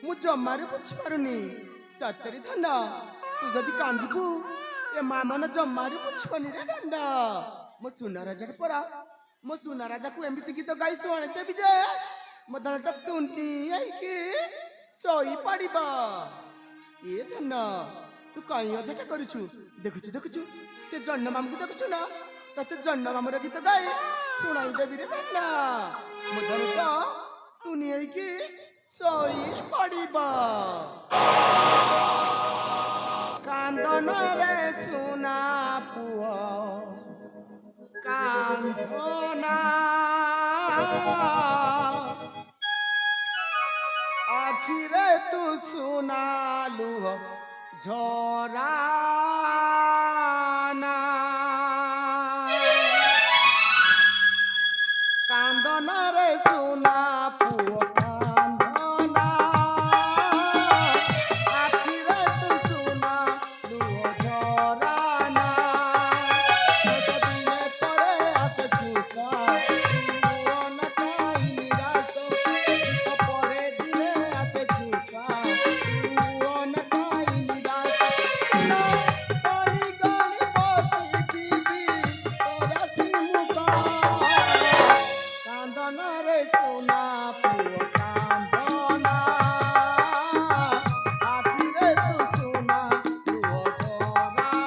ମୁଁ ଜମାରୁ ବୁଝିପାରୁନି ସତରେ ଧନ ତୁ ଯଦି କାନ୍ଦିବୁ ଏ ମା ମାନେ ଜମାରୁ ବୁଝିବନି ରେ ଦଣ୍ଡ ମୋ ସୁନା ରାଜାଟେ ପରା ମୋ ସୁନା ରାଜାକୁ ଏମିତି ଗୀତ ଗାଇ ଶୁଣେଇଦେବି ଯେ ମୋ ଧନଟା ତୁଣ୍ଡି ହେଇକି ଶୋଇ ପଡ଼ିବ। ଏ ଧନ ତୁ କାହିଁ ଅଝଟ କରୁଛୁ? ଦେଖୁଛୁ ଦେଖୁଛୁ ସେ ଜହ୍ନ ମାମୁକୁ ଦେଖୁଛୁ ନା? ତତେ ଜହ୍ନ ମାମୁର ଗୀତ ଗାଇ ଶୁଣାଇ ଦେବି ରେ ଧନ ମୋ ଧନଟା ତୁନି ହେଇକି ଶୋଇ ପଡ଼ିବ। କାନ୍ଦନରେ ସୁନା ପୁଅ କାନ୍ଦନା ଆଖିରେ ତୁ ସୁନା ଲୁହ ଝରାନା କାନ୍ଦନରେ ସୁନା ପୁଅ କାନ୍ଦନା ଆଖିରେ ତୁ ସୁନା ଲୁହ ଝରାନା ଦିନେ ପରେ ଆସେ ଝୁକା ମନ କାଇ ନିରାଶ ପରେ ଦିନେ ଆସେ ଝୁକା ମନ କାଇ ନିରାଶ ଗଣି ଗଣି ବସିଥିବି ତୋର ଥିମୁକା କାନ୍ଦନରେ ସୁନା ପୁଅ କାନ୍ଦନା ଆଖିରେ ତୁ ସୁନା ଲୁହ ଝରାନା।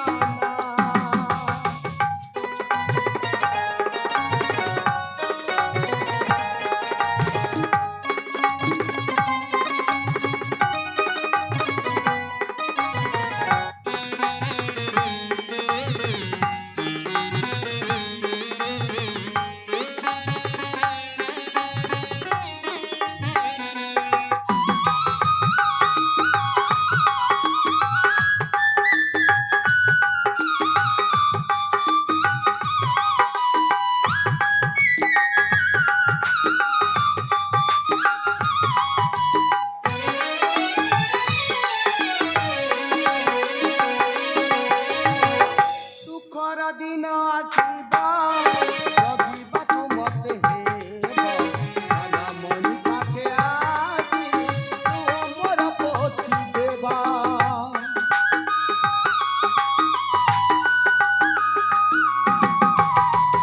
ସୁଖର ଦିନ ଆସିବ ଜଗିବାକୁ ମତେ ହେବ କାଲା ମଣି ପାଖେ ଆସି ଲୁହ ମୋର ପୋଛି ଦେବା।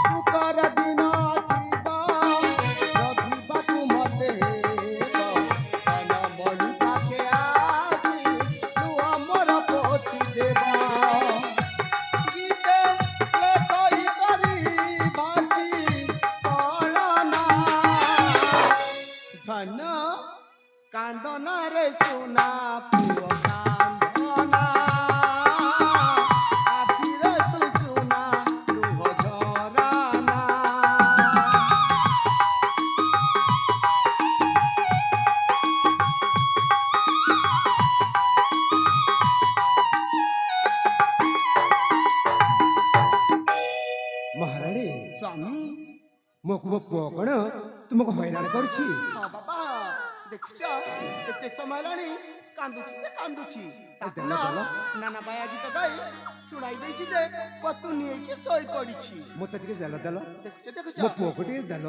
ସୁଖର ଦିନ ଆସିବ ଜଗିବାକୁ ମତେ ହେବ କାଲା ମଣି ପାଖେ ଆସି ଲୁହ ମୋର ପୋଛି ଦେବା। ଗୀତେ ଲେଖଇ କରି ଭାସି ଚଳନା ଧନ କାନ୍ଦନରେ ସୁନା ପୁଅ କାନ୍ଦନା ଆଖିରେ ତୁ ସୁନା ଲୁହ ଝରାନା। ମହାରାଣୀ ସ୍ୱାମୀ ମୋ ପୁଅ କଣ ତୁମକୁ ହଇରାଣ କରୁଛି? ହଁ ବାବା ଦେଖୁଛ ଏତେ ସମୟ ହେଲାଣି କାନ୍ଦୁଛି ଯେ କାନ୍ଦୁଛି ତାକୁ ଦେଲ, ନା ଦେଲ। ନାନା ବାୟା ଗୀତ ଗାଇ ଶୁଣାଇ ଦେଇଛି ଯେ ପତୁନି ହେଇକି ଶୋଇ ପଡ଼ିଛି। ମୋତେ ଟିକେ ଦେଲ ଦେଖୁଛ ଦେଖୁଛ ମୋ ପୁଅକୁ ଟିକେ ଦେଲ।